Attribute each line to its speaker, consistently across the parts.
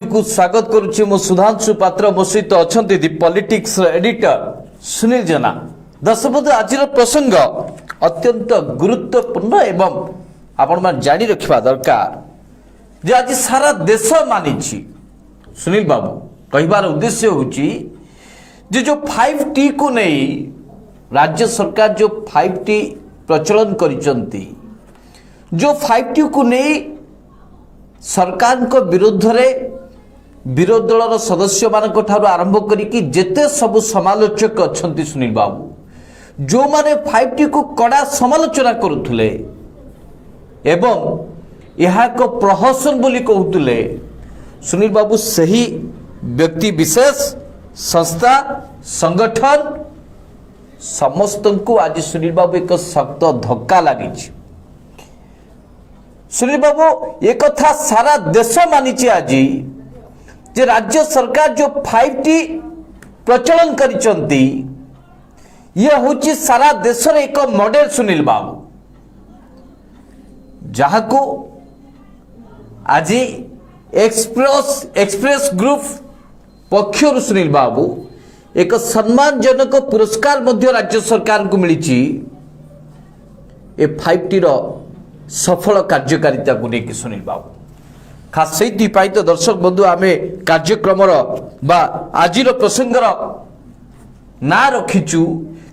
Speaker 1: को स्वागत करुच्ची मो सुधांशु पात्र मो सहित अच्छा दि पॉलिटिक्स एडिटर सुनील जेना। दर्शक बंधु आज प्रसंग अत्यंत गुरुत्वपूर्ण एवं आपण मान जानी रखिबा दरकार जे आज सारा देश मानी सुनील बाबू कहबार उद्देश्य होची जे जो 5T को नहीं राज्य सरकार जो 5T प्रचलन करिसंती जो 5T को नहीं सरकार को विरुद्ध रे विरोध दल सदस्य मान आरंभ करिकी जेते सबु समालोचक अच्छंती सुनील बाबू जो माने 5T को कड़ा समालोचना करुथुले एवं यह एक प्रहसन बोली कहूले सुनील बाबू सही व्यक्ति विशेष संस्था संगठन समस्त को आज सुनील बाबू एक सख्त धक्का लगी। सुनील बाबू एक कथा सारा देश मानी आज जे राज्य सरकार जो 5T प्रचलन करिसंती ये होची सारा देश रे एक मॉडल सुनील बाबू जहाँ को आज एक्सप्रेस ग्रुप पक्षर सुनील बाबू एक सम्मानजनक पुरस्कार मध्य राज्य सरकार को मिली ए 5T रो सफल कार्यकारिता को लेकिन सुनील बाबू खास से तो दर्शक बंधु आम कार्यक्रम आज प्रसंगर ना रखीचु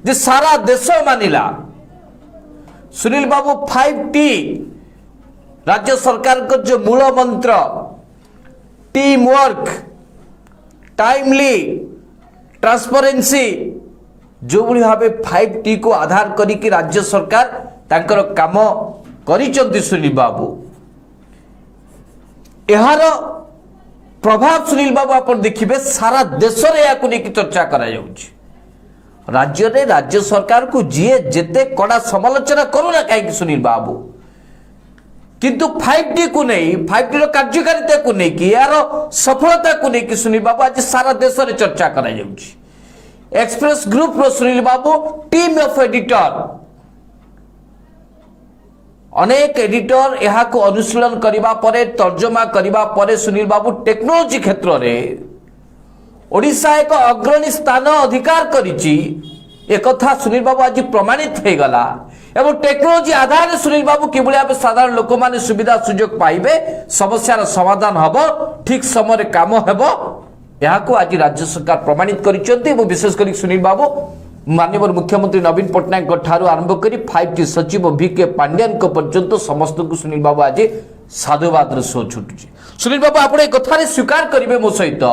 Speaker 1: जे सारा देश मानिला सुनील बाबू 5T राज्य सरकार को जो मूल मंत्र टीम वर्क टाइमली ट्रांसपेरेंसी जो भाव 5T को आधार करी राज्य सरकार तांकर काम करिसंती सुनील बाबू यार प्रभाव सुनील बाबू आप देखिए सारा देश में या चर्चा करा राज्य रे राज्य सरकार को जीए जेते कड़ा समालोचना करूना कहीं सुनील बाबू किंतु 5T को नहीं 5T रो कार्यकारिता को नहीं कि यार सफलता को नहीं कि सुनील बाबू आज सारा देश में चर्चा करा एक्सप्रेस ग्रुप रो Sunil Babu team of editor अनेक एडिटर यह को अनुशीलन करबा परे तर्जमा करबा परे सुनील बाबू टेक्नोलॉजी क्षेत्र रे ओडिशा एक अग्रणी स्थान अधिकार करिछि एक कथा सुनील बाबू आज प्रमाणित हो गला एवं टेक्नोलॉजी आधार सुनील बाबू कि भाव साधारण लोक माने सुविधा सुजोग पाइबे समस्यार समाधान हब ठीक समय काम हेब यह को आज राज्य सरकार प्रमाणित करिसंती विशेष कर सुनील बाबू माननीय मुख्यमंत्री नवीन पट्टनायक ठारू आरंभ कर 5T सचिव VK पांड्यान पर्यंत समस्त को सुनील बाबू आज साधुवाद सो छुटुची सुनील बाबू आप कथार स्वीकार करेंगे मो सहित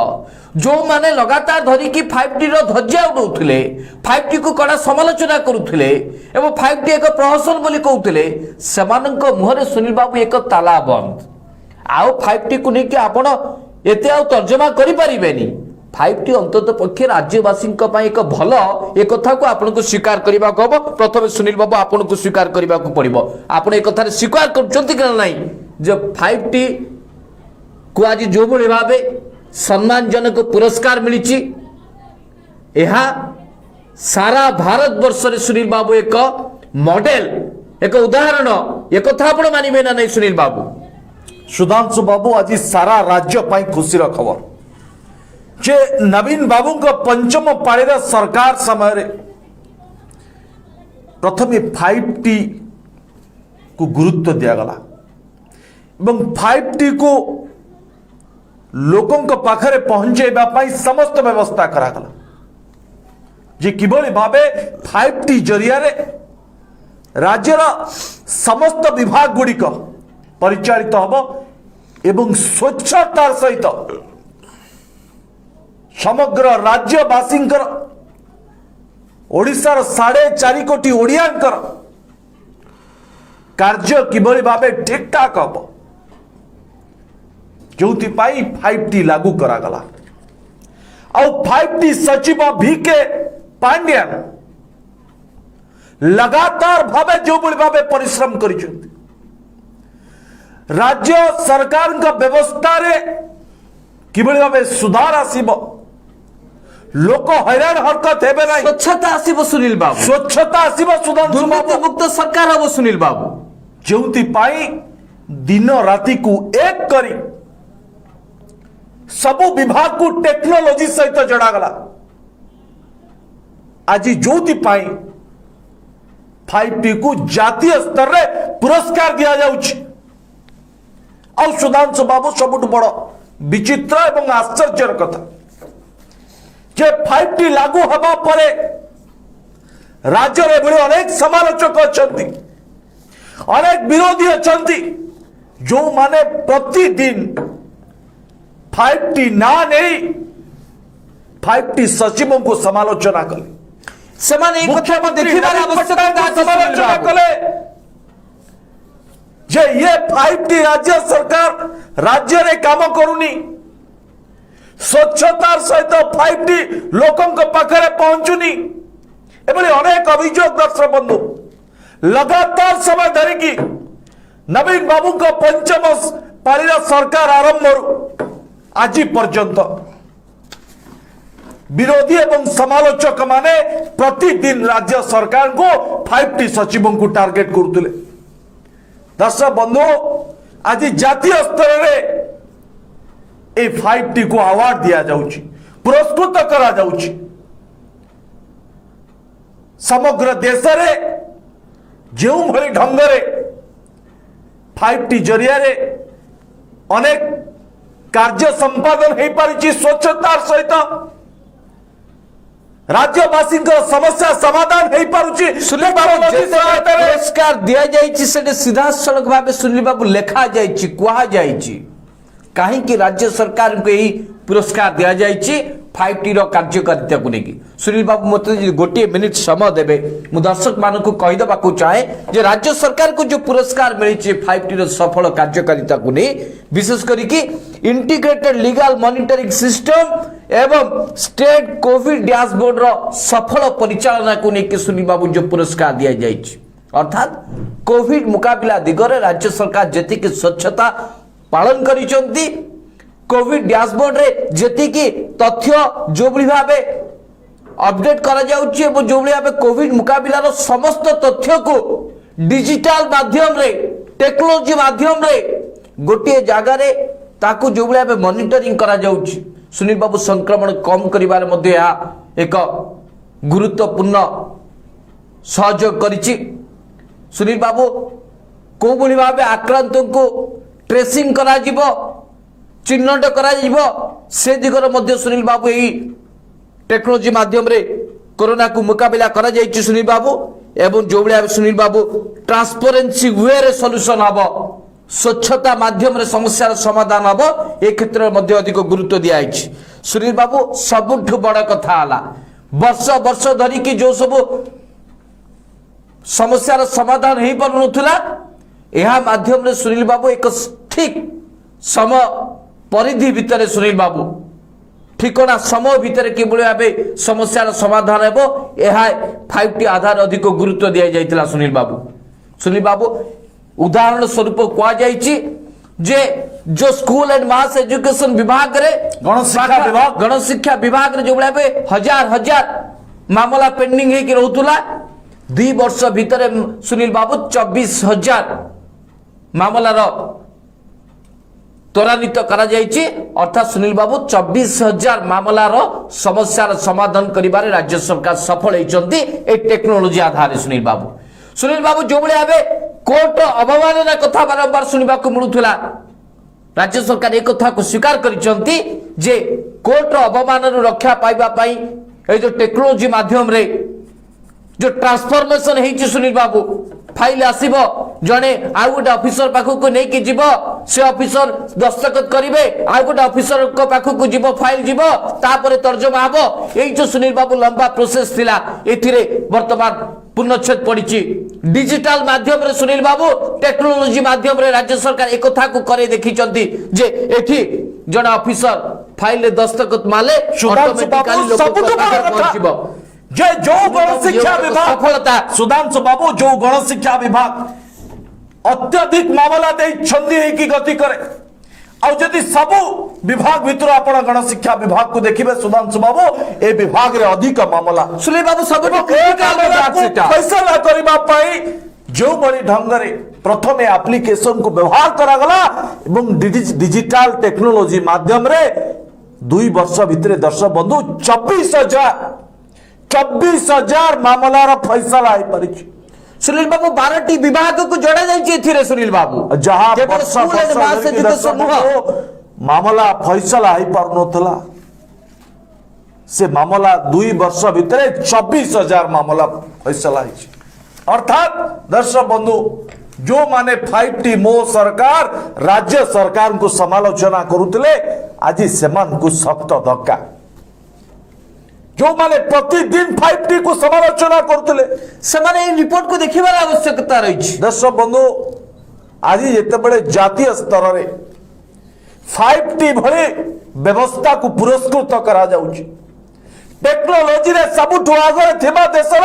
Speaker 1: जो माने लगातार धरिकी 5T रो ध्वजा उड़ाउथिले 5T को कड़ा समालोचना करुथिले एवं 5T एक प्रहसन बोली कहउथिले सेमानक मुहरे सुनील बाबू एक ताला बंद आउ 5T को लेकिन आपण एते आउ तर्जमा करि परिबेनी 5T अंतत पक्षे राज्यवासी एक भल एक कथा को आपन को स्वीकार करबा को हबो प्रथम सुनील बाबू आपन को स्वीकार करबा को पड़िबो आपण एक कथा स्वीकार करचंती कि नहीं जे 5T को आज जो भली भाबे सम्मानजनक पुरस्कार मिली यह सारा भारत वर्ष रे सुनील बाबू एक मॉडल एक उदाहरण एक कथा आपण मानिबे ना नहीं सुनील बाबू
Speaker 2: सुधांशु बाबू आज सारा राज्य पाई खुशी खबर जे नवीन बाबू को पंचम पाड़ी सरकार समय प्रथम 5T को गुरुत्व दिगला 5T को लोकों पाखरे पहुंचेबा पाई समस्त व्यवस्था करागला जे किभली भाबे 5T जरिया रे राज्यर समस्त विभाग गुड़िक परिचालित हब एवं स्वच्छतार सहित समग्र राज्यवासी ओडिशार 4.5 कोटी ओडियांकर कार्य किभली भाबे ठीक ठाक हब जो 5T लागू करागला और 5T सचिव VK पांड्यान लगातार भावे जो भावे परिश्रम कर राज्य सरकार का व्यवस्था रे किभली भावे सुधार आसीबो लोक हैरान हरकत हेबे नाही
Speaker 1: स्वच्छता आसीबो सुनील बाबू
Speaker 2: स्वच्छता आसीबो सुधांशु बाबू
Speaker 1: मुक्त सरकार हबो सुनील बाबू
Speaker 2: जोंति पाई दिन राति को एक करी सबु विभाग को टेक्नोलोजी सहित जड़ा गला। आज जो 5T को जातीय स्तर रे पुरस्कार दिया जाउछि। और सुधांशु बाबू सबुठ बड़ विचित्र एवं आश्चर्यर कथा जे 5T लागू हवा परे राज्य रे बड़े अनेक समालोचक अछंती, अनेक विरोधी अछंती, जो माने प्रतिदिन 5T ना नहीं 5T सचिवों को समालोचना कले।
Speaker 1: ସେମାନେ ଏଇ କଥାକୁ ଦେଖିବାର ଆବଶ୍ୟକତା ଅଛି
Speaker 2: समालोचना कले जे ये 5T राज्य सरकार राज्य रे काम करूनी, स्वच्छतार सहित 5T लोकंक पाखरे पहुंचुनी, एभली अनेक अभियोग दर्शक बंधु लगातार समय धरिकी नवीन बाबू को पंचम पालीर सरकार आरंभ आज पर्यंत विरोधी एवं समालोचक माने प्रतिदिन राज्य सरकार को 5T सचिवों को टार्गेट करते। दर्शक बंधु आज जातीय स्तर रे 5T को अवार्ड दिया जाउछि, पुरस्कृत करा जाउछि। समग्र देश रे जो भली ढंग रे 5T जरिया रे अनेक कार्य संपादन हो पारिछि, स्वच्छतार सहित राज्यवासी समस्या समाधान हो पारुछि।
Speaker 1: पुरस्कार दिया जाइछि सेटे सीधा सड़क भाव सुनील बाबू लेखा जाइछि, कुहा जाइछि कहीं राज्य सरकार को यही पुरस्कार दिया जाइछि 5T रो कार्यकारिता को लेकिन। सुनील बाबू मत गोटे मिनिट समय देवे मु दर्शक मान को कहीदेवा चाहे जे राज्य सरकार को जो पुरस्कार मिली 5T रो सफल कार्यकारिता को नहीं, विशेष करके इंटीग्रेटेड लीगल मॉनिटरिंग सिस्टम एवं स्टेट कोविड डैशबोर्ड रो सफल परिचालना को लेकिन सुनील बाबू जो पुरस्कार दिया जाइछि, अर्थात कोविड मुकाबला दिगरे राज्य सरकार जेतिक स्वच्छता पालन करिसंती, कोविड डैशबोर्ड रे जेतिकी तथ्य जो भावे अपडेट करा जाउछि एवं जो भावे कोविड मुकाबलार समस्त तथ्य को डिजिटल माध्यम रे टेक्नोलॉजी माध्यम रे गोटे जगह रे ताकू जो भावे मॉनिटरिंग करा जाउछि। सुनील बाबू संक्रमण कम करिवार मध्ये एक गुरुत्वपूर्ण सहयोग करिछि। सुनील बाबू को भली भावे आक्रांत को ट्रेसिंग करा जिवो, चिन्हट करा जिवो, से दिगरे मध्ये सुनील बाबू यही टेक्नोलॉजी माध्यम रे कोरोना को मुकाबला करा जाइछि। सुनील बाबू एवं जो भाव सुनील बाबू ट्रांसपेरेंसी वे रे सॉल्यूशन हबो, स्वच्छता माध्यम रे समस्या समाधान हबो, ए क्षेत्र मध्ये अधिक गुरुत्व दिया जाइछि। सुनील बाबू सबुठु बड़ कथा हला वर्ष वर्ष धरी कि जो सब समस्या समाधान हो पार नथुला, यह माध्यम रे सुनील बाबू एक ठीक समय परिधि भितर सुनील बाबू ठिकना समय भितर किभली भावे समस्या समाधान हेबो, यह 5T आधार अधिक गुरुत्व दिया जाइतिला। सुनील बाबू उदाहरण स्वरूप कहा जाइछि जे जो स्कूल एंड मास एजुकेशन विभाग रे गणशिक्षा विभाग रे जो भावे हजार हजार मामला पेंडिंग है कि रहउतुला, 2 वर्ष भितर सुनील बाबू 24,000 मामलार त्वरान्वित करा जाइछि। अर्थात सुनील बाबू 24,000 मामलार समस्यार समाधान करिबारे राज्य सरकार सफल होइचंती ए टेक्नोलॉजी आधार। सुनील बाबू जो भावे कोर्ट अवमानना कथा बारंबार सुनिबा को मिलुथुला, राज्य सरकार एक कथा को स्वीकार करिसंती जे कोर्ट अवमान रक्षा पाइबा पई ए जो टेक्नोलॉजी माध्यम रे जो ट्रांसफॉर्मेशन है सुनील बाबू फाइल आसीबो, जने आ गोटे ऑफिसर पाखु को नहीं कि जीवो, से ऑफिसर दस्तखत करिवे, आ गोटे ऑफिसर को पाखु को जीवो, फाइल जीवो, तापरे तर्जमा हबो। एई जो सुनील बाबू लंबा प्रोसेस थिला, एथिरे वर्तमान पूर्णच्छेद पड़िछि डिजिटल माध्यम रे। सुनील बाबू टेक्नोलॉजी माध्यम रे राज्य सरकार एक कथा को करे देखिचंती जे एठी जने ऑफिसर फाइल रे दस्तखत माले ऑटोमेटिकली लोक पहुंचीबो।
Speaker 2: जो गणशिक्षा विभाग सफलता सुधांशु बाबू जो गणशिक्षा विभाग अत्यधिक मामला दे छंदी है कि गति करे, और जदि सबु विभाग भितर आपण गणशिक्षा विभाग को देखिबे सुधांशु बाबू ए विभाग रे अधिक मामला सुनील बाबू सब फैसला करबा पई जो बड़ी ढंग रे प्रथमे एप्लिकेशन को व्यवहार करा गला एवं डिजिटल टेक्नोलॉजी माध्यम रे 2 वर्ष भितर दर्शक बंधु 24,000 मामलार फैसला हो पारि
Speaker 1: सुनील बाबू 12टी विभाग को जोड़ा जाइए सुनील बाबू
Speaker 2: जहाँ
Speaker 1: केवल
Speaker 2: वर्ष
Speaker 1: स्कूल एंड
Speaker 2: वर्ष
Speaker 1: मास
Speaker 2: धरिकी
Speaker 1: एजुकेशन
Speaker 2: दर्शक
Speaker 1: नुह
Speaker 2: बंधु मामला फैसला हो पारुनथला से मामला 2 वर्ष भितर 24,000 मामला फैसला होइछि। अर्थात दर्शक बंधु जो माने 5T मो सरकार राज्य सरकार को समालोचना करुतले आज सेमान को सख्त धक्का जो माने प्रतिदिन 5T को समालोचना करुतले
Speaker 1: सेमाने रिपोर्ट को देखिबार आवश्यकता रही।
Speaker 2: दर्शक बंधु आज जितेबले जातीय स्तर में 5T भली व्यवस्था को पुरस्कृत करा जाउछि टेक्नोलोजी रे सबुठ आगे थिबा देशर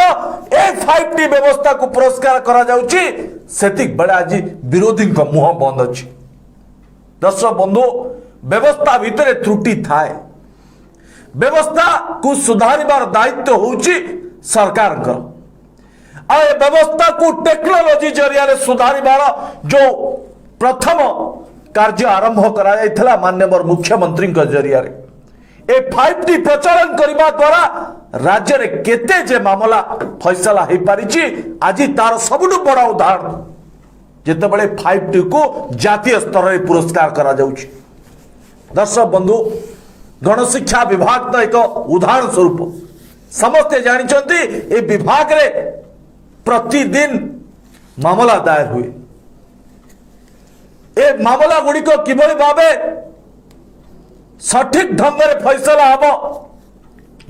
Speaker 2: ए 5T व्यवस्था को पुरस्कार करा जाउछि सेतिक बड़े आज विरोधी का मुह बंद अछि। दर्शक बंधु व्यवस्था भितर त्रुटि थाए व्यवस्था को सुधारिबार दायित्व होउछि सरकार का आ व्यवस्था को टेक्नोलोजी जरिया रे सुधारिबार जो प्रथम कार्य आरंभ करा जायथला माननीय मुख्यमंत्री का जरिया रे ए 5T प्रचलन करने द्वारा राज्य रे केते जे मामला फैसला हो पारिछि आज तार सबुठु बड़ा उदाहरण जेतेबेले 5T को जातीय स्तर में पुरस्कार करा जाउछि। दर्शक बंधु गणशिक्षा विभाग तो एक उदाहरण स्वरूप समस्ते जानिछंती ए विभाग रे प्रतिदिन मामला दायर हुए ए मामला गुड़िक किभली भावे सठिक ढंग से फैसला हम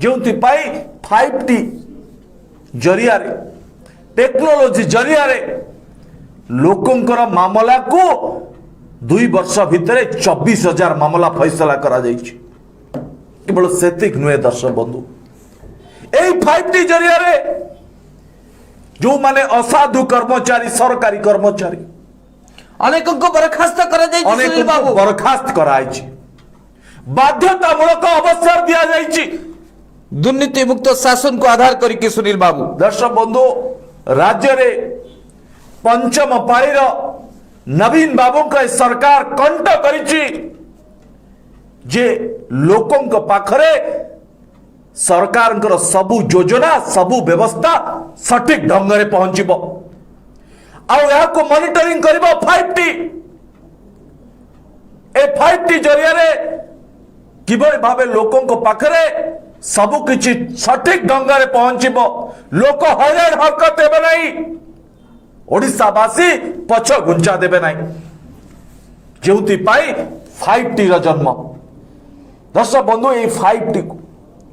Speaker 2: जो 5T जरिया रे टेक्नोलोजी जरिया रे लोकंकर मामला को 2 वर्ष भितर 24,000 मामला फैसला करा जाइछि। केवल सेतिक नुहे दर्शक बंधु ए 5T जरिया रे जो माने असाधु कर्मचारी सरकारी कर्मचारी
Speaker 1: अनेक को बर्खास्त करा जाइछि सुनील
Speaker 2: अनेक
Speaker 1: बाबू
Speaker 2: बर्खास्त कराइछि बाध्यतामूलक अवसर दिया जाइछि
Speaker 1: दुर्नीति मुक्त शासन को आधार करके सुनील बाबू।
Speaker 2: दर्शक बंधु राज्य रे पंचम पाळीर नवीन बाबू का सरकार कंठ करिछि जे लोकंक पाखरे सरकार सबु योजना सबु व्यवस्था सठिक ढंग से पहुंचब को मॉनिटरिंग करिबो 5T ए 5T जरिया रे किभली भावे लोकंक पाखरे सबु किछि सठिक ढंग से पहुंचब लोक हजान हरकत हेबे नहीं ओडिशावासी पछ घुंचा देबे नहीं जेउति पाई 5T रा जन्म। दर्शक बंधु ये 5T को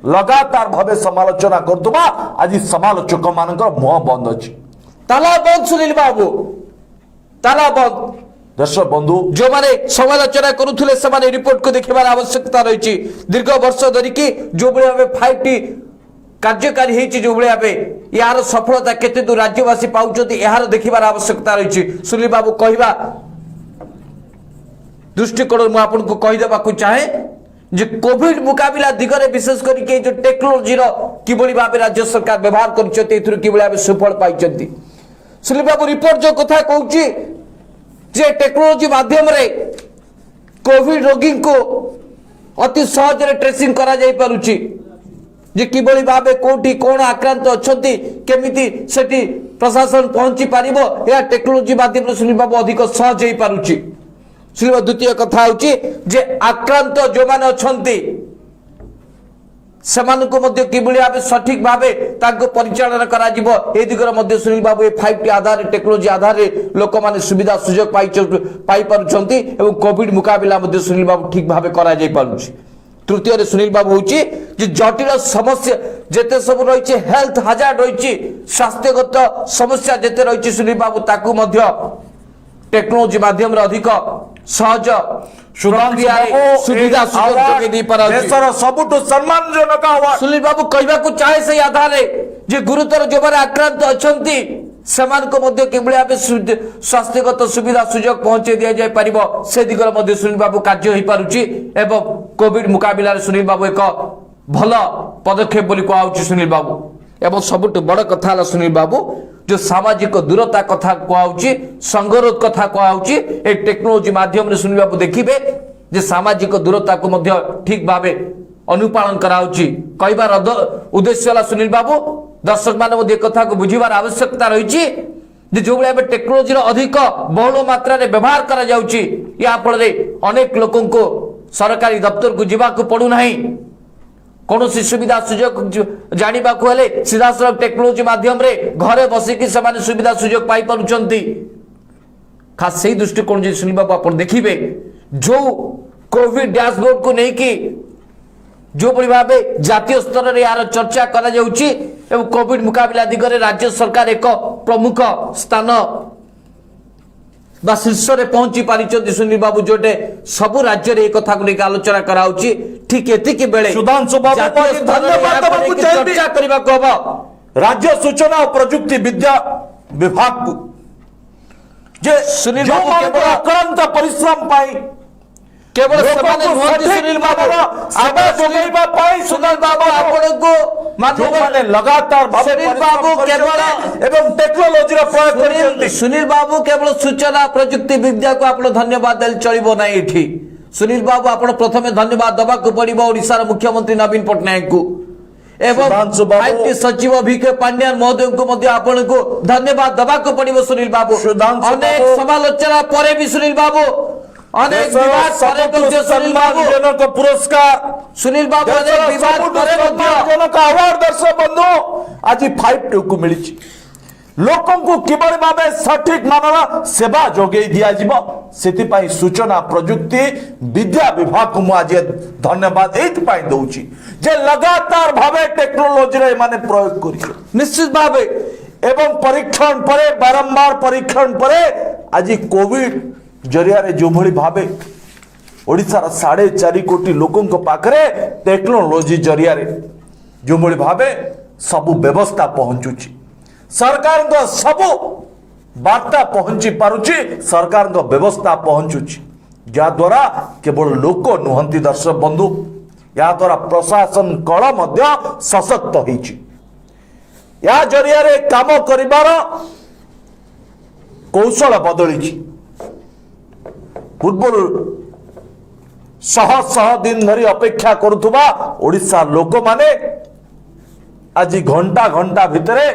Speaker 2: लगातार भावे समालोचना करतुबा आज समालोचक मानकर मुह बंद अछि
Speaker 1: ताला बंद सुनील बाबू ताला बंद।
Speaker 2: दर्शक बंधु
Speaker 1: जो माने समालोचना करुथुले समाने रिपोर्ट को देखिबार आवश्यकता रही दीर्घ वर्ष धरिकी जो बळे भावे 5T कार्यकारी हेछि जो बळे भावे यार सफलता केते दूर राज्यवासी पाउछथि यार देखिबार आवश्यकता रही सुनील बाबू कहबा दृष्टिकोण मु आपन को कहि देबा को चाहे जे कोविड मुकाबिला दिगरे विशेष करके जो टेक्नोलोजी रो किबळी भावे राज्य सरकार व्यवहार करछथि एथुर किबळी भावे सफल पाइछथि सुनील बाबू रिपोर्ट जो कथा कहउछि जे टेक्नोलोजी माध्यम रे कोविड रोगी को अति सहज रे ट्रेसिंग करा जाई पारुछि जे किबळी भावे कोठी कोन आक्रांत अछंती केमिति सेठी प्रशासन पहुंची पारिबो या टेक्नोलोजी माध्यम रे सुनील बाबू अधिक सहज होई पारुछि। सुनील द्वितीय कथा होछि जे आक्रांत जो माने अछंती सेमानको मध्य किबळी भावे सठिक भावे ताको परिचालन करा जिवो ए दिगरे मध्य सुनील बाबू ए 5T आधार टेक्नोलोजी आधार लोक माने सुविधा सुयोग पाई पारुछंती एवं कोविड मुकाबिला मध्य सुनील बाबू ठीक भावे करा जाई पारुछि। तृतीय रे सुनील बाबू होछि जे जटिल समस्या जेते सब रहिछि हेल्थ हजार्ड रहिछि स्वास्थ्यगत समस्या जेते रहिछि सुनील बाबू ताकू मध्य टेक्नोलोजी माध्यम रे अधिक सहज सुविधा
Speaker 2: देशर सबुठु सम्मानजनक अवार्ड
Speaker 1: सुनील बाबू कहबा को चाहे से आधार जे गुरुतर जो माने आक्रांत अछंती सेमान को मध्य किबळी भाबे स्वास्थ्यगत सुविधा सुयोग पहुंचे दिया जाय परिबो से दिगर मध्य सुनील बाबू कार्य होई पारुछि एवं कोविड मुकाबिला रे सुनील बाबू एक भल पदक्षेप बोली कहउछि सुनील बाबू। एवं सबुठ बड़ कथा हला सुनील बाबू जो सामाजिक दूरता कथा कहउछि संगरोध कथा कहउछि ए टेक्नोलोजी माध्यम रे सुनील बाबू देखिबे जे सामाजिक दूरता को मध्य ठीक भाव अनुपालन कराउची कहबार उद्देश्य होला सुनील बाबू दर्शक मान मध्य कथा को बुझीबार आवश्यकता रही जो भाई टेक्नोलोजी अधिक बहुल मात्रा रे व्यवहार करा जाउची या फल अनेक लोकों को सरकारी दफ्तर को जीवा को पड़ू नहीं कौन सुविधा सुजोग जानिबा को हेले सीधा सड़क टेक्नोलोजी माध्यम रे घरे बसिकी से सुविधा सुजोग पाई पारुचंती खास से दृष्टिकोण जो सुनिबा आप देखिए जो कोविड डैशबोर्ड को लेकिन जो भाव जातीय स्तर में यार चर्चा करा जाउची एवं कोविड मुकाबला दिगरे राज्य सरकार एक प्रमुख स्थान बा शीर्ष में पहुंची पारिचंती सुनील बाबू जोटे सबु राज्य रे एक कथा को लेकर आलोचना कराउची ठीक एतिकी बेले
Speaker 2: सुधांशु बाबू
Speaker 1: चर्चा करबा को हबो
Speaker 2: राज्य सूचना और प्रजुक्ति विद्या विभाग को जे
Speaker 1: सुनील बाबू केवल
Speaker 2: अक्रांत परिश्रम पाई
Speaker 1: केवल सुनील बाबू आपको
Speaker 2: माने लगातार
Speaker 1: सुनील बाबू केवल
Speaker 2: एवं टेक्नोलोजी प्रयोग करते
Speaker 1: सुनील बाबू केवल सूचना प्रजुक्ति विद्या को आप धन्यवाद देल चलिबो नाही एठी सुनील बाबू आप प्रथमे धन्यवाद दबा को पड़िबो ओडिसा रा मुख्यमंत्री नवीन पटनायक को एवं आईटी सचिव वीके पांड्यान महोदय को मध्य आपन को धन्यवाद दबा को पड़िबो सुनील बाबू अनेक समालोचना परे भी सुनील बाबू अनेक विवाद परे तो सुनील बाबू
Speaker 2: जनक पुरस्कार
Speaker 1: सुनील बाबू अनेक विवाद परे मध्य
Speaker 2: जनक अवार्ड दर्शक बंधु आज 5T को मिली लोकों को किबड़ी भावे सठिक मानना सेवा जोगे दिया जीवो सेति सूचना प्रजुक्ति विद्या विभाग को आज धन्यवाद एथपाई दउची जे लगातार भावे टेक्नोलोजी रे माने प्रयोग करी
Speaker 1: निश्चित भावे
Speaker 2: एवं परीक्षण परे बारंबार परीक्षण परे आज कोविड जरिया रे जो भली भावे ओडिसा रा 4.5 कोटी लोकों को पाखरे टेक्नोलोजी जरिया रे जो भली भावे सब व्यवस्था पहुंचुची सरकार को सब वार्ता पहुंची पारुची सरकार को व्यवस्था पहुंचुची जा द्वारा केवल लोक नुहंती दर्शक बंधु या द्वारा प्रशासन कल मध्य सशक्त होईची या जरिया रे काम करिबार कौशल बदली पूर्व शह दिन धरी अपेक्षा करुवा ओडिशा लोक माने आज घंटा घंटा भितरे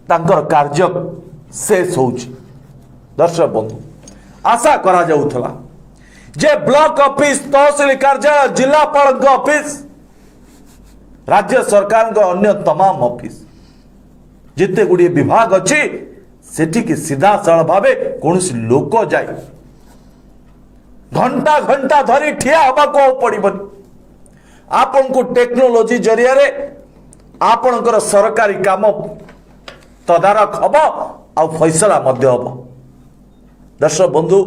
Speaker 2: तांकर कार्य शेष होउची दर्शक बंधु आशा करा जाउथला जे ब्लॉक ऑफिस तहसील कार्यालय जिलापाल ऑफिस राज्य सरकार अन्य तमाम ऑफिस जिते गुड़िए विभाग अच्छी सेठी की सीधा सरल भावे कौन लोक जाए घंटा घंटा धरी ठिया हवा को पड़बन आपन को टेक्नोलोजी जरिया रे आपनकर सरकारी काम तदारक हम आ फैसला मध्य हम दर्शक बंधु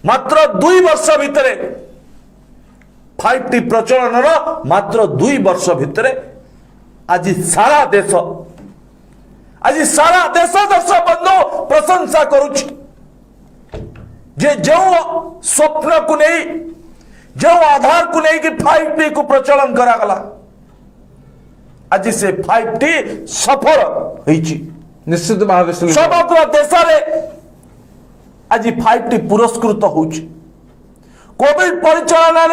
Speaker 2: मात्र 2 वर्ष भितर 5T प्रचलन मात्र 2 वर्ष भितर आज सारा देश दर्शक बंधु प्रशंसा करुछि जे जो स्वप्न को नहीं जो आधार को नहीं कि 5T को प्रचलन करागला आज से 5T सफल होईची
Speaker 1: निश्चित भाव
Speaker 2: समग्र देश में आज 5T पुरस्कृत होउची कोविड परिचालन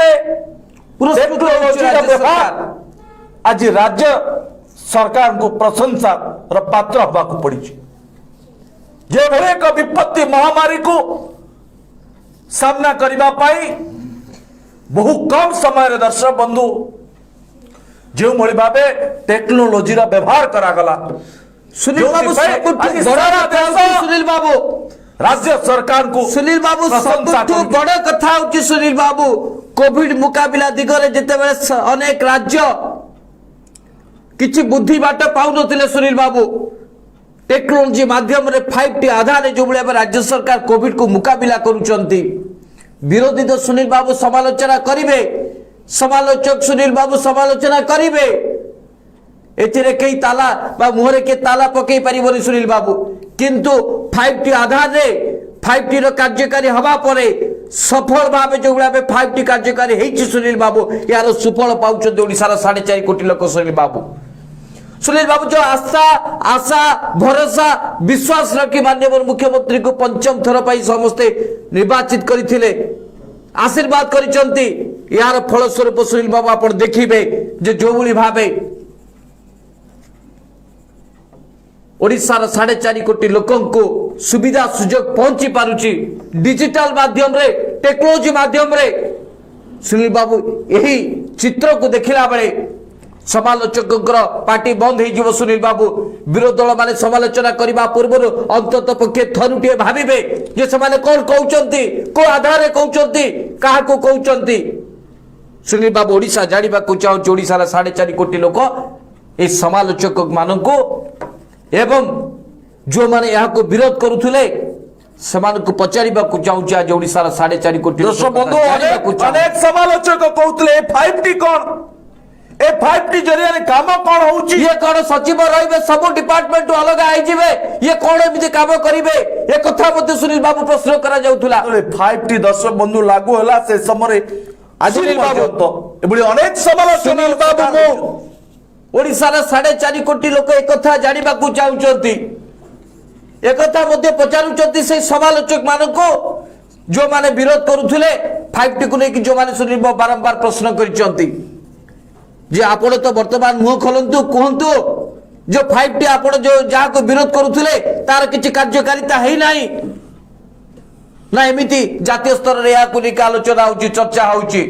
Speaker 2: व्यवहार आज राज्य सरकार को प्रशंसा पात्र हवा को पड़ी जे भले एक विपत्ति महामारी को सामना करने पाई बहु कम समय दर्शक बंधु जो भली भावे टेक्नोलोजी रा व्यवहार करागला
Speaker 1: सुनील बाबू सुनील बाबू
Speaker 2: राज्य सरकार को
Speaker 1: सुनील बाबू सबुठु बड़ कथा होची सुनील बाबू कोविड मुकाबला दिगरे जेते बेले अनेक राज्य किछि बुद्धि बाट पाउ नथिले सुनील बाबू टेक्नोलोजी माध्यम रे 5T आधार जो बले राज्य सरकार कोविड को मुकाबला करूचंती विरोधी तो सुनील बाबू समालोचना करिवे समालोचक सुनील बाबू समालोचना करिवे एथिरे कई ताला बा मुहरे के ताला पकई परिबोनी सुनील बाबू किंतु 5T आधार रे 5T रो कार्यकारी हवा परे सफल भावे जो बले 5T कार्यकारी हेछि सुनील बाबू यार सुफल पाउछ ओडिसा रा 4.5 कोटी लोक सुनील बाबू जो आशा भरोसा विश्वास रखी माननीय मुख्यमंत्री को पंचम थर पाई समस्ते निर्वाचित करथिले आशीर्वाद करिसंती यार फलस्वरूप सुनील बाबू आपण देखिबे जे जो भली भाबे ओडिशार 4.5 कोटी लोकों को सुविधा सुजोग पहुंची पारुची डिजिटल माध्यम रे टेक्नोलॉजी माध्यम रे सुनील बाबू यही चित्र को देखिला बेले समालोचक पार्टी बंद हो सुनील बाबू विरोधी दल माने समालोचना करने पूर्व अंतत पक्षे थरुटे भाविबे जे से कौन कहते को आधार कहते क्या कहते सुनील बाबू ओडिशा जानिबा को चाहूँ ओडिशार 4.5 कोटी लोक ए समालोचक मानू एवं जो माने यहाँ को विरोध करुले को पचारिबा को चाहूँ आज ओडिशार 4.5 कोटी
Speaker 2: बंधु अनेक समालोचक कहते 5T कौन ए 5T जरिया काम कौन होउची
Speaker 1: ये कौन सचिव रहिबे सब डिपार्टमेंट अलग आई जिवे ये कौन एमिति काम करिवे ए कथा मते सुनील बाबू प्रश्न करा जाउथुला
Speaker 2: 5T दर्शक बंधु लागू होला से समय आज
Speaker 1: सुनील बाबू
Speaker 2: तो एबडी अनेक समालोचक
Speaker 1: सुनील बाबू मो ओडिशार 4.5 कोटी लोक एक कथा जानिबा को चाहुचंती एक कथा मते पचारुचंती से समालोचक मानको जो माने विरोध करुथुले 5T को लेकिन जो माने सुनील बाबू बारंबार प्रश्न करिचंती जे आपण तो वर्तमान मुह खोलंतु कहंतु जो 5T आपण जो जहा को विरोध करुथुले तार किछि कार्यकारिता है नाही ना एमिति जातीय स्तर रे या को लेकर आलोचना होची चर्चा होची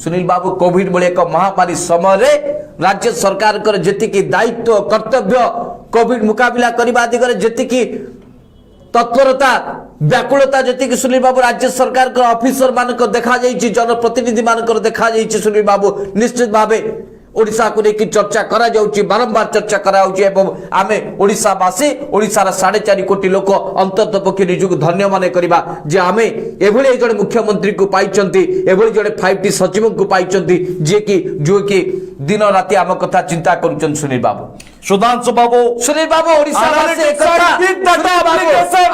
Speaker 1: सुनील बाबू कोविड बळे एक महामारी समय रे राज्य सरकार कर जेतिकी दायित्व कर्तव्य कोविड मुकाबला करबा दिगरे जेतिकी तत्परता व्याकुलता जी सुनील बाबू राज्य सरकार के ऑफिसर मान देखा जनप्रतिनिधि मान देखा सुनील बाबू निश्चित भाव ओडिशा को लेकिन चर्चा करा जाउची बारंबार चर्चा करा जाउची एवं आमे ओडिशावासी ओडिशार 4.5 कोटी लोक अंतत पक्षे निजुक धन्य माने करिबा जे आमे एभली जड़े मुख्यमंत्री को पाइचंती एभली जड़े 5T सचिव को पाइचंती जे कि दिन राति आम कथा चिंता करूचन सुनील बाबू
Speaker 2: सुधांशु बाबू
Speaker 1: ओडिशा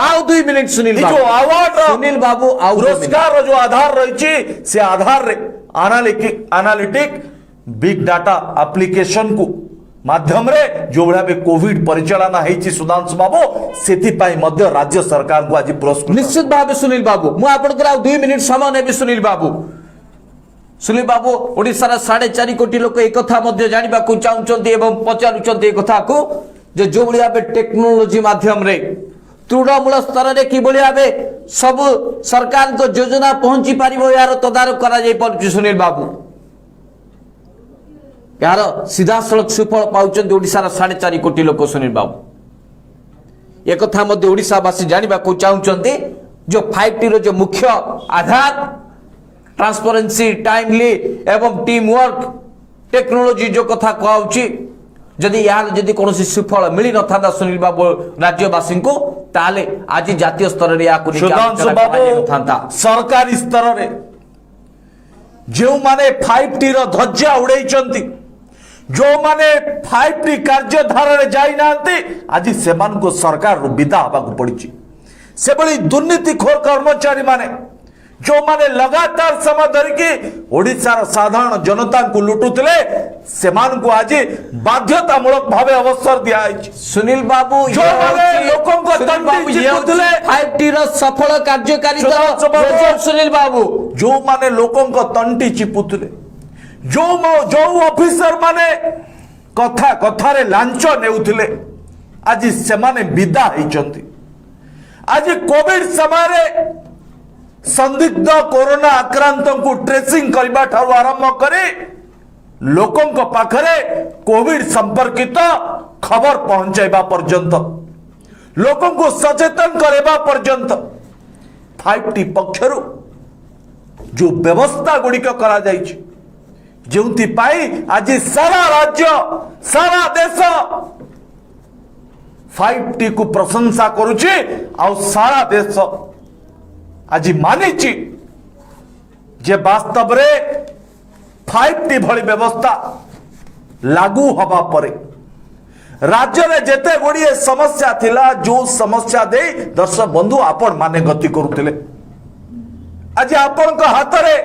Speaker 1: आउ 2 मिनिट सुनील बाबू
Speaker 2: जो अवार्ड
Speaker 1: सुनील बाबू आउ
Speaker 2: पुरस्कार जो आधार रही से आधार रे एनालिटिक बिग डाटा एप्लिकेशन को माध्यम रे जो भाव कोविड परिचालना है सुधांशु बाबू से राज्य सरकार को आज पुरस्कृत
Speaker 1: निश्चित भाव सुनील बाबू मु आपनकर 2 मिनिट समय नेबी सुनील बाबू ओडिशार 4.5 कोटी लोक एक कथा मध्य जानिबा को चाहुचंती एवं पचारुचंती कथा को जो भाव टेक्नोलॉजी माध्यम रे तृणमूल स्तर रे कि भाव सब सरकार को योजना पहुंची पारिबो यार तदारक करा जाई पारुची सुनील बाबू यार सीधा सड़क सुफल पाउचंती ओडिशार 4.5 कोटी लोक सुनील बाबू एक कथा मध्य ओडिशावासी जानिबा को चाहुचंती जो 5T रो जो मुख्य आधार ट्रांसपेरेंसी टाइमली एवं टीम वर्क टेक्नोलॉजी जो कथा कहउची जदि यार जदि कोनोसी सुफल मिली न थांदा सुनील बाबू राज्यवासी को ताले आज जातीय स्तर रे या को
Speaker 2: थांता सरकारी स्तर रे जो माने 5T रो ध्वजा उड़ैचंती जो माने 5T कार्यधारा रे जाई नांती आज सेमान को सरकार रो विदा हबा को पड़िची से बड़ी दुर्नीतिखोर कर्मचारी माने जो माने लगातार समय धरिकी ओडिशार साधारण जनता को लुटुतले सेमान को आज बाध्यतामूलक भावे अवसर दिया
Speaker 1: सुनील बाबू
Speaker 2: जो माने लोकों को तंटी चिपुतले
Speaker 1: 5T रो सफल कार्यकारिता सुनील बाबू
Speaker 2: जो माने लोकों को तंटी चिपुतले जो ऑफिसर माने कथा कथा रे लांच नेउथिले आज सेमाने विदा होइचंती आज कोविड समय रे संदिग्ध कोरोना आक्रांत को ट्रेसिंग करबा ठारू आरंभ करे लोकों को पाखरे कोविड संपर्कित खबर पहुंचाइबा पर्यंत लोकों को सचेतन करेबा पर्यंत 5T पक्षरु जो व्यवस्था गुड़िक करा जाइछि जोंति पाई आज सारा राज्य सारा देश 5T को प्रशंसा करुछि आ सारा देश आज मानिछि जे वास्तव रे 5T भली व्यवस्था लागू हवा परे राज्य में जेते गुड़िए समस्या थिला जो समस्या दे दर्शक बंधु आपण माने गति करुथिले आज आपण को हाथ रे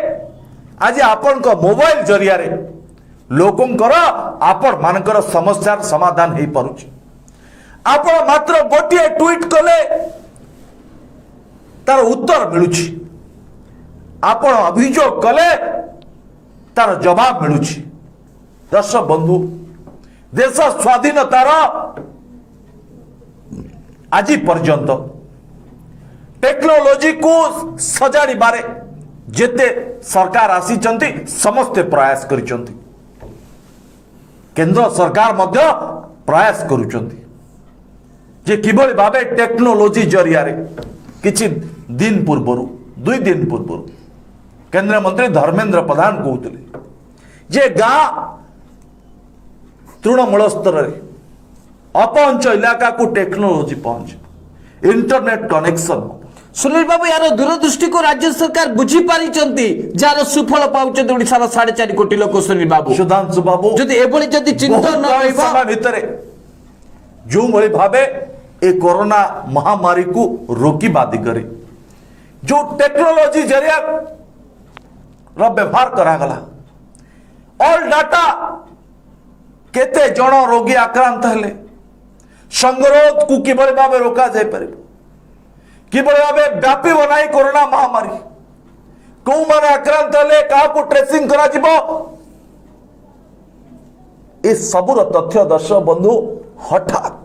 Speaker 2: आज आपण को मोबाइल जरिया रे लोकंकर आपण मानकर समस्या समाधान हे परुछि आपण मात्र गोटिए ट्वीट कले तार उत्तर मिलुछि आपण अभियोग कले तार जवाब मिलुछि। दर्शक बंधु, देश स्वाधीनतार आज पर्यंत टेक्नोलोजी को सजाड़ी बारे जेते सरकार आसीचंती समस्ते प्रयास करिचंती। केंद्र सरकार मध्य प्रयास करुचंती जे किभଳି भाबे टेक्नोलोजी जरिया रे किछि दिन पूर्वरु 2 दिन पूर्वरु केंद्र मंत्री धर्मेंद्र प्रधान कहते जे गाँ तृणमूल स्तर रे अपहंच इलाका को टेक्नोलोजी पहुंच इंटरनेट कनेक्शन।
Speaker 1: सुनील बाबू यार दूरदृष्टि को राज्य सरकार बुझी पारिचंती जार सुफल पाउचंत ओडिसार 4.5 कोटी लोक। सुनील बाबू,
Speaker 2: सुधांशु बाबू,
Speaker 1: जदि एभଳି जदि चिंता न रहइबा
Speaker 2: समय भितरे जो भଳି भाबे ए कोरोना महामारी को रोकिबा दिगरे जो टेक्नोलोजी जरिया रो व्यवहार करा गला, ऑल डाटा केते जण रोगी आक्रांत हेले, संगरोध को किभଳି भाबे रोका जाय परिबो, किभଳି भाबे व्यापी बनाई कोरोना महामारी, को माने आक्रांत हेले का को ट्रेसिंग करा जिवो, ए सबुर तथ्य दर्शक बंधु हठात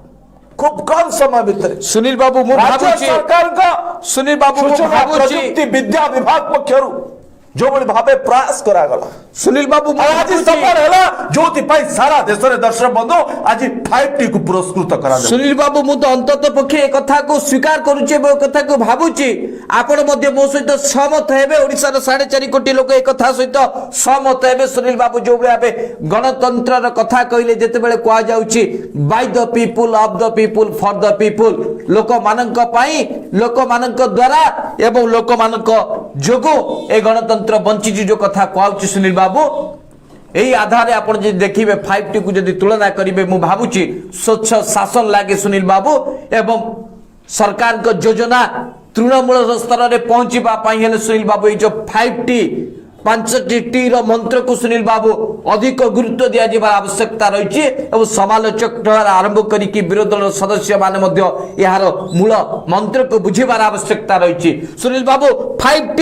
Speaker 2: खूब कम समय भीतर
Speaker 1: सुनील बाबू मु
Speaker 2: राज्य
Speaker 1: भाबुची
Speaker 2: सरकार का
Speaker 1: सुनील बाबू मु
Speaker 2: सूचना
Speaker 1: भाबुची
Speaker 2: प्रजुक्ति विद्या विभाग पक्षरु जो बड़ी भावे प्रयास करा गला।
Speaker 1: सुनील बाबू मु
Speaker 2: आज
Speaker 1: भाबुची
Speaker 2: सफल हैला जोति पाई सारा देश रे दर्शक बंधु आज 5T को पुरस्कृत करा दे।
Speaker 1: सुनील बाबू मु तो अंतत पक्षे ए कथा को स्वीकार करूचे बे कथा को भाबुची आपण मध्ये मो सहित सहमत हेबे। ओडिसा रो 4.5 कोटी लोक ए कथा सहित सहमत हेबे। सुनील बाबू जो भाबे गणतंत्र रो कथा कहिले जेते बेले कोआ जाउची by the people of the people for the people, लोक मानक पाई लोक मानक द्वारा एवं लोक मानक जोगो ए गणतंत्र बंची जो कथा कहउची। सुनील बाबू यही आधार आपण जे देखिबे 5T को जदि तुलना करिवे मु भाबुची स्वच्छ शासन लागे सुनील बाबू एवं सरकार को योजना तृणमूल स्तर रे पहुंचीबा पाई हेले सुनील बाबू जो 5T 5T रो मंत्र को सुनील बाबू अधिक गुरुत्व दिया जिबार आवश्यकता रहिछि एवं समालोचक आरंभ करी कि विरोधी दल सदस्य माने मध्य यार मूल मंत्र को बुझिबार आवश्यकता रहिछि। सुनील बाबू 5T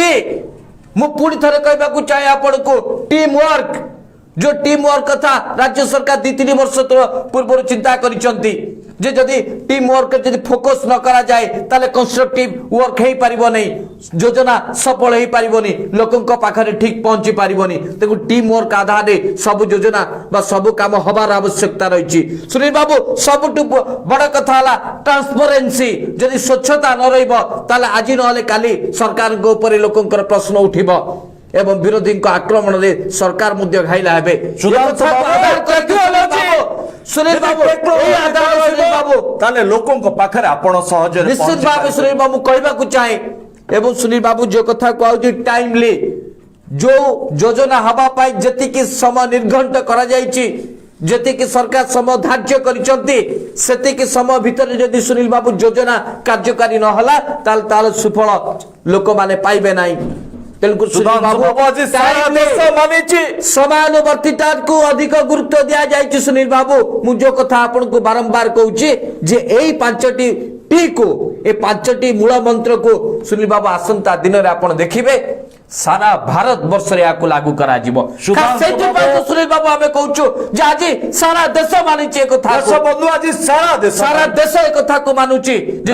Speaker 1: मु पुणी थरे कहबा को चाहे आपण को टीम वर्क, जो टीम वर्क कथा राज्य सरकार 2-3 वर्ष पूर्व चिंता करिसंती जे जदि टीम वर्क जदि फोकस न करा जाए ताले कंस्ट्रक्टिव वर्क हेई परिबो नै, योजना सफल हेई परिबो नै, लोकन को पाखरे ठीक पहुंची परिबो नै। देखो टीम वर्क आधार रे सब योजना बा सब काम हबार आवश्यकता रहिछि। सुनील बाबू सबटु बड़ कथा हला ट्रांसपेरेंसी, जदि स्वच्छता न रहइबो ताले आज नहले काली सरकार को ऊपर लोकन प्रश्न उठिबो एवं विरोधी को आक्रमण रे सरकार मुद्य घाइला हेबे। सुनील बाबू
Speaker 2: ताले लोकों को पाखरे आपण सहज
Speaker 1: निश्चित भाव सुनील बाबू कहबा को चाहे एवं सुनील बाबू जो कथा कहउची टाइमली जो योजना हवा पाई जति की समय निर्घंट करा जायछि, जति की सरकार समय धार्य करिसंती सेति की समय भीतर जदि सुनील बाबू योजना कार्यकारी न हला ताल सुफल लोक माने पाइबे नाही। समानुवर्तिता को अधिक गुरुत्व दिया जाए। सुनील बाबू मु जो कथा आपन को बारंबार कहूची जे एई 5T को ए 5T मूल मंत्र को सुनील बाबू आसंता दिन रे आपन देखिबे सारा भारत वर्ष रे आकु लागू करा जिवो। सुनील बाबू हमें कहूछु जे आज सारा देश मानिचे एक कथा
Speaker 2: देश बंधु आज सारा
Speaker 1: देश एक कथा को मानुची जे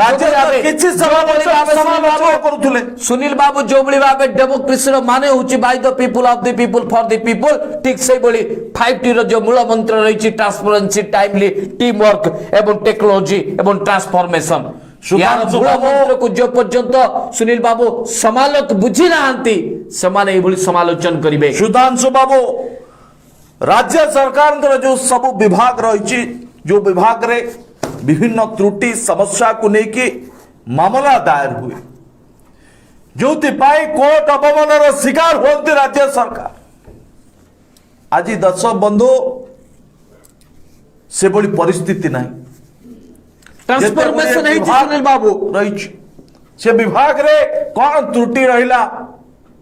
Speaker 2: किछि समालोचना करूथले
Speaker 1: सुनील बाबू जो बळी भाबे डेमोक्रेसी रो माने होची bye the people of the people for the people, ठीक से बळी 5T रो जो मूल मंत्र रहिछि ट्रांसपेरेंसी, टाइमली, टीम वर्क एवं टेक्नोलॉजी एवं ट्रांसफॉर्मेशन। मंत्र को जो पर्यंत सुनील बाबू समालोक बुझी नाहंती समाने एभली समालोचन करिवे।
Speaker 2: सुधांशु बाबू राज्य सरकार जो सब विभाग रही जो विभाग रे विभिन्न त्रुटि समस्या को लेकिन मामला दायर हुए जो कोर्ट अवमानर शिकार होती राज्य सरकार आज दर्शक बंधु से बड़ी परिस्थिति नहीं।
Speaker 1: ट्रांसफॉर्मेशन है सुनील बाबू
Speaker 2: रही से विभाग रे कौन त्रुटि रहिला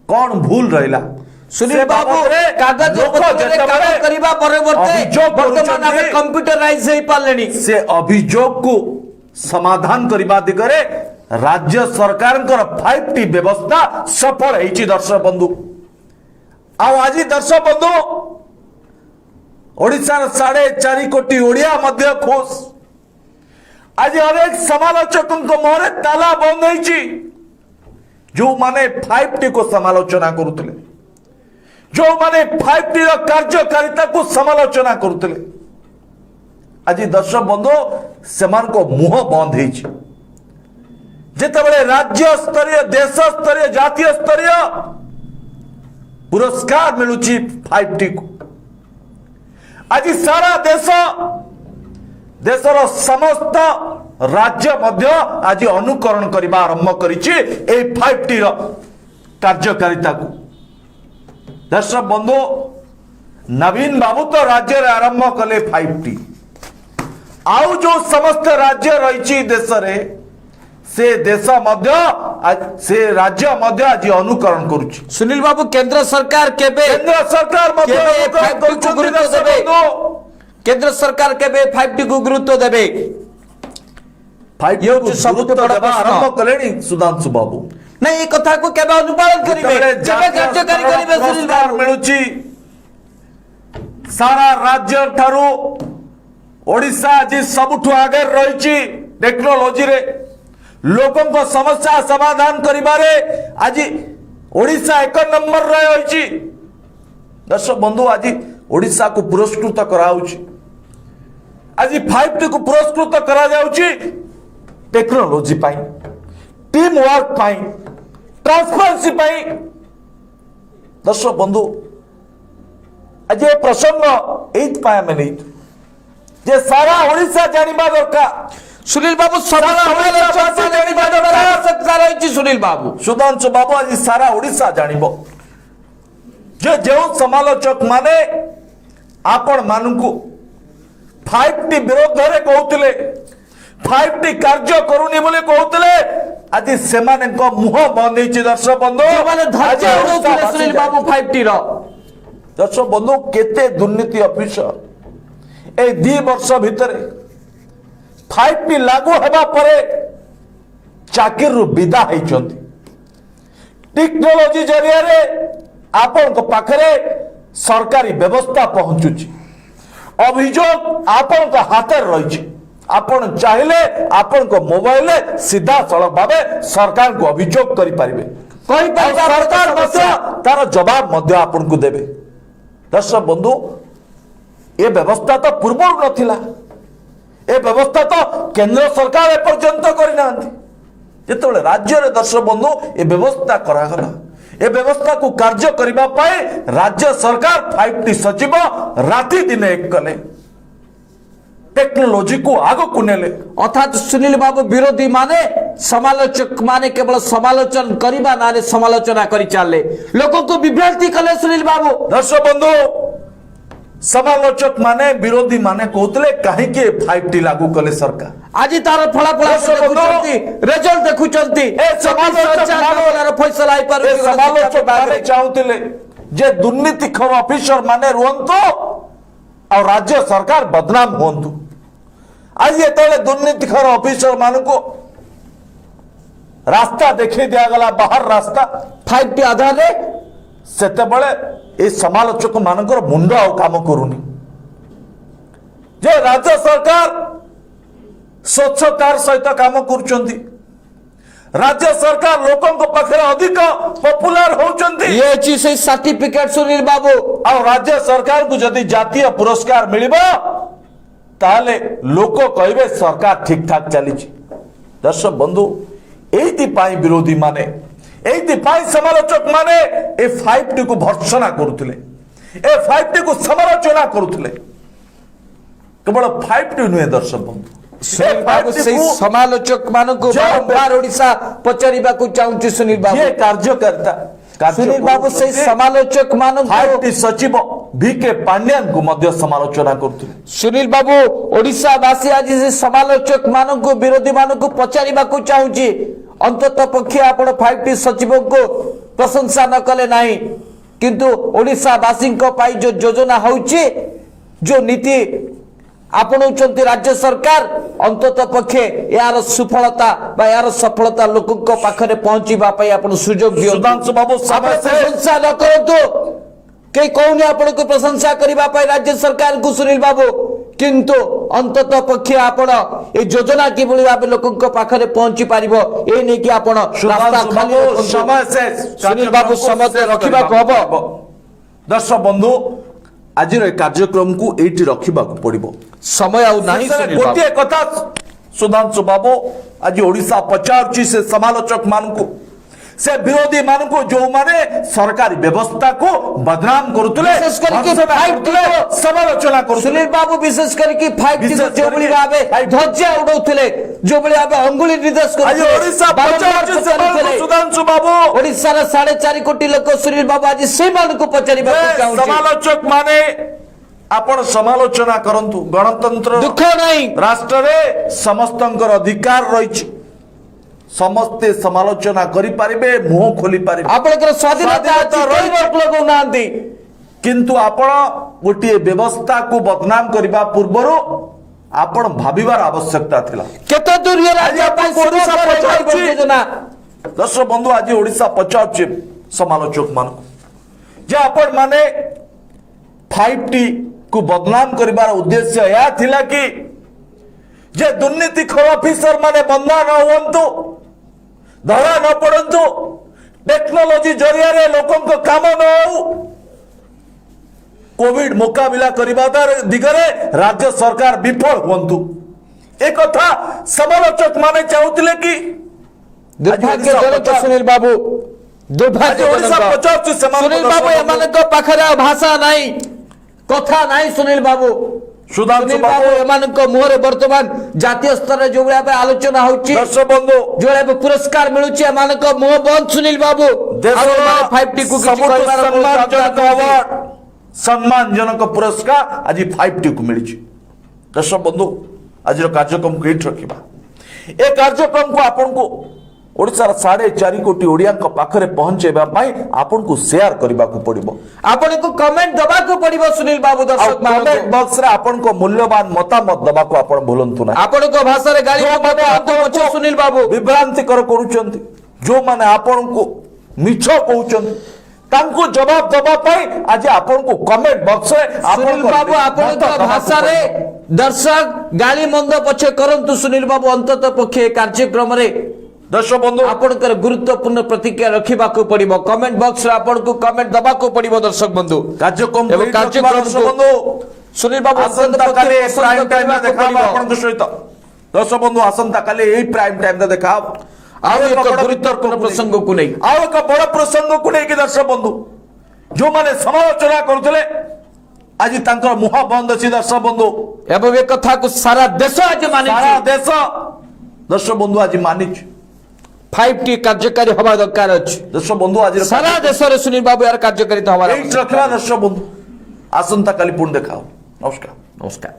Speaker 2: कौन भूल रहिला
Speaker 1: सुनील बाबू कागज करिबा परिवर्ते वर्तमान आमे कंप्यूटराइज हे पालेनी
Speaker 2: से अभियोग को समाधान करिबा दिगरे राज्य सरकार 5T व्यवस्था सफल है दर्शक बंधु। आज दर्शक बंधु ओडिशार 4.5 कोटी ओडिया मध्य खुश। आज अनेक समालोचक मुहरे ताला बंद है जो माने 5T को समालोचना करुले, जो माने 5T कार्यकारिता को समालोचना करुले। आज दर्शक बंधु से मुह बंद है जिते राज्य स्तरीय देश स्तरीय जातीय स्तरीय पुरस्कार मिलुची 5T को। आज सारा देशर समस्त राज्य मध्य आज अनुकरण करने आरंभ करिछि 5T कार्यकारिता को। दर्शक बंधु नवीन बाबू तो राज्य आरंभ कले 5T, आउ जो समस्त राज्य रही देश रे से देश मध्य से राज्य मध्य आज अनुकरण करुछि।
Speaker 1: सुनील बाबू केंद्र सरकार
Speaker 2: केंद्र सरकार
Speaker 1: केंद्र सरकार केबे 5T को गुरुत्व देबे?
Speaker 2: 5T को सबुत आरंभ कलेनी सुधांशु बाबू
Speaker 1: नहीं ये कथा को केबे अनुपालन करिवे, केबे कार्यकारी करिवे? सुनील बाबू
Speaker 2: मिलुछि सारा राज्य ठारू ओडिशा आज सबुठु आगे रही टेक्नोलॉजी रे लोकों को समस्या समाधान करिबारे आज ओडिशा 1 नंबर रही। दर्शक बंधु आज ओडिशा को पुरस्कृत कराउछि, आज 5T को पुरस्कृत करा जाउछि टेक्नोलॉजी पाई, टीम वर्क पाई, ट्रांसपेरेंसी पाई। दर्शक बंधु आज ये प्रसंग एत पाए में नहीं जे सारा ओडिशा जानिबा दरकार।
Speaker 1: सुनील बाबू सुनील बाबू
Speaker 2: सुधांशु बाबू आज सारा ओडिशा जानिबो जे जो समालोचक माने आपण मानकु 5T विरोध रे कहउतले 5T कार्य करूनी बोले कहउतले आज सेमाने को मुह बंद होइछि। दर्शक बंधु
Speaker 1: माने धज्जा उड़ौतले सुनील बाबू 5T रो।
Speaker 2: दर्शक बंधु केते दुर्नीति ऑफिसर ए 2 वर्ष भितर 5T लागू हेबा परे चाकिर रु विदा होइछंती। टेक्नोलॉजी जरिया रे आपण को पाखरे सरकारी व्यवस्था पहुंचुची, अभियोग आपण को हाथ रही। आपण चाहिए आपण को मोबाइल सीधा सड़क भावे सरकार को अभियोग करि परिबे, सरकार तार जवाब मध्य आपण को देबे। दर्शक बंधु ये व्यवस्था तो पूर्व नथिला, ए व्यवस्था तो केंद्र सरकार एपर्यंत करना जिते राज्य रे दर्शक बंधु ए व्यवस्था करागला। ए व्यवस्था को कार्य करबा पाए राज्य सरकार 5T सचिव राति दिन एक कले टेक्नोलॉजी को आग को नेले।
Speaker 1: अर्थात सुनील बाबू विरोधी माने समालोचक माने केवल समालोचन करिबा नारे समालोचना करि चाले, लोगों को विभ्रांति कले। सुनील बाबू
Speaker 2: दर्शक बंधु समालोचक माने विरोधी माने कहतले काहे के 5T लागू कले सरकार।
Speaker 1: आज तार फलाफल देखुचंती, रिजल्ट देखुचंती,
Speaker 2: ए समालोचक माने
Speaker 1: फैसला आइ पर
Speaker 2: समालोचक माने चाहुतले जे दुर्नीतिखोर ऑफिसर माने रुहंतो और राज्य सरकार बदनाम होंतु। आज ये दुर्नीतिखोर ऑफिसर मान को रास्ता देखी दिया गला बाहर रास्ता
Speaker 1: 5T आधार रे
Speaker 2: सेते बळे ए समालोचक मानकर मुंड आ काम करूनी। जे राज्य सरकार स्वच्छतार सहित काम करुचंती, राज्य सरकार लोकों को पाखरे अधिक पॉपुलर होचंती।
Speaker 1: ये छी से सर्टिफिकेट सुनील बाबू
Speaker 2: और राज्य सरकार को जदि जातीय पुरस्कार मिलिबो ताले लोक कहबे सरकार ठीक ठाक चली। दर्शक बंधु एति पाई विरोधी माने एति पाई समालोचक माने ए 5T को भर्त्सना करुथिले, ए 5T को समालोचना करुथिले। केवल 5T नुहे दर्शक बंधु
Speaker 1: समालोचक मान को बार ओडिशा पचारिबा को चाहूची। सुनील बाबू
Speaker 2: ये कार्यकर्ता
Speaker 1: सुनील बाबू से समालोचक मान
Speaker 2: 5T सचिव VK पांड्यान को मध्य समालोचना करथुले।
Speaker 1: सुनील बाबू ओडिशा वासी आज से समालोचक मान को विरोधी मान को पचारिबा को चाहूची। अंततः पक्षे आपण 5T सचिव को प्रशंसा न कले नहीं, किंतु ओडिशा वासी को पाई जो योजना होउची, जो नीति आपण होउचंती राज्य सरकार अंतत पक्षे यार सुफलता बा यार सफलता लोकक पाखरे पहुंचीबा पई आपण सुजोग दियो
Speaker 2: सुधांशु बाबू समय से
Speaker 1: प्रशंसा न करतो के कोने आपण को प्रशंसा करिबा पई राज्य सरकार को सुनील बाबू किंतु अंतत पक्षे आपण ए योजना किबळी भाबे लोकक पाखरे पहुंची पारिबो ए नै कि आपण रास्ता खाली रखंतु।
Speaker 2: समय से
Speaker 1: सुनील बाबू समय रखिबा को हबो
Speaker 2: दर्शक बंधु आज कार्यक्रम को एटी रखा पड़ो
Speaker 1: समय आउ नाही सुनील बाबू
Speaker 2: गोटे कथा सुधांशु बाबू आज ओडिशा पचारुची से समालोचक मान को से विरोधी मान को जो माने सरकारी व्यवस्था को बदनाम करुतले
Speaker 1: विशेष करके 5T को
Speaker 2: समालोचना करुतले
Speaker 1: सुनील बाबू विशेष करके 5T को जो बड़ी भाबे ध्वजा उडौथिले जो बड़ी भाबे अंगुली निर्देश
Speaker 2: आज
Speaker 1: करथिले
Speaker 2: ओडिशा पचारुची से मान को सुधांशु बाबू
Speaker 1: ओडिशा रा 4.5 कोटी लोक सुनील बाबू आज से मान को पचारिबा चाहूची
Speaker 2: समालोचक माने आपण समालोचना करंतु गणतंत्र
Speaker 1: दुख नाही
Speaker 2: राष्ट्र रे समस्तंकर अधिकार रहिछि समस्ते समालोचना करि पारिबे मुंह खोली पारिबे
Speaker 1: आपनकर स्वाधीनता कोई रोक लगौ नांती
Speaker 2: किंतु आपण गोटे व्यवस्था को बदनाम करबा पूर्वरो आपण भाबिबार आवश्यकता थिला
Speaker 1: केते दूर ये राज्य
Speaker 2: आज
Speaker 1: पर
Speaker 2: ओडिशा पचारुची
Speaker 1: योजना
Speaker 2: दर्शक बंधु आज ओडिशा पचारुची समालोचक मान जे आपण माने 5T को बदनाम करिबार उद्देश्य या थिला कि जे दुर्नीति खोर ऑफिसर माने बंधा न हुंतु धरा न पड़ंतु टेक्नोलॉजी जरिया रे लोकन को काम न हो कोविड मुकाबिला करिबा दिगरे राज्य सरकार विफल हुंतु एक कथा समालोचक माने चाहुतिले कि
Speaker 1: दुर्भाग्यजनक सुनील बाबू दुर्भाग्यजनक सुनील बाबू एमानक पाखरे भाषा नाही कथा नाही सुनील बाबू
Speaker 2: सुधांशु
Speaker 1: सुनील बाबू
Speaker 2: बाबू
Speaker 1: एमानक मुहरे वर्तमान जातीय स्तर जो बड़ा पे आलोचना होची
Speaker 2: दर्शक बंधु
Speaker 1: जो बड़ा पुरस्कार मिलुची एमानक मुह बंद सुनील बाबू
Speaker 2: देशर
Speaker 1: 5T को किछि
Speaker 2: सबुठु
Speaker 1: करबार
Speaker 2: सम्मानजनक अवार्ड सम्मानजनक पुरस्कार आज 5T को मिली दर्शक बंधु आज कार्यक्रम को एट रखा ए कार्यक्रम को आपन को ओडिशार 4.5 कोटी ओडिया पाखरे पहुंचेबा पाई आपन को शेयर करबा को पड़िबो
Speaker 1: आपण को कमेंट दबा को पड़िबो सुनील बाबू दर्शक
Speaker 2: कमेंट बॉक्स रे आपन को मूल्यवान मतामत दबा को आपन भूलंतु ना
Speaker 1: आपण को भाषा रे गाली मत अंत मच सुनील बाबू
Speaker 2: विभ्रांति करूचंती जो माने आपन को मिछ कहउचंती तांको जवाब दबा पाई आज आपन को कमेंट बॉक्स रे
Speaker 1: सुनील बाबू आपण को भाषा रे दर्शक गाली मंद पछे करंतु सुनील बाबू अंतत पक्षे कार्यक्रम रे
Speaker 2: दर्शक बंधु
Speaker 1: आपनकर गुरुत्वपूर्ण प्रतिक्रिया रखिबा को पड़िबो कमेंट बॉक्स रे आपन को कमेंट दबा को पड़िबो दर्शक बंधु
Speaker 2: कार्यक्रम
Speaker 1: एवं कार्यक्रम
Speaker 2: दर्शक बंधु
Speaker 1: सुनील बाबू
Speaker 2: आसंता काले प्राइम टाइम में देखा आपन सहित दर्शक बंधु आसंता काले एही प्राइम टाइम में देखा
Speaker 1: आउ एक गुरुत्वपूर्ण प्रसंग को नहीं
Speaker 2: आउ एक बड़ प्रसंग को नहीं कि दर्शक बंधु जो माने समालोचना करथले आज तांकर मुह बंद अछि दर्शक बंधु
Speaker 1: एवं एक कथा को सारा देश आज माने
Speaker 2: सारा देश दर्शक बंधु आज मानिछ
Speaker 1: 5T कार्यकारी हवा दरकार अछि
Speaker 2: दर्शक बंधु आज
Speaker 1: सारा देश रे सुनील बाबू यार कार्यकारिता हवा
Speaker 2: रखला दर्शक बंधु आसंता काली पुण देखाओ नमस्कार
Speaker 1: नमस्कार।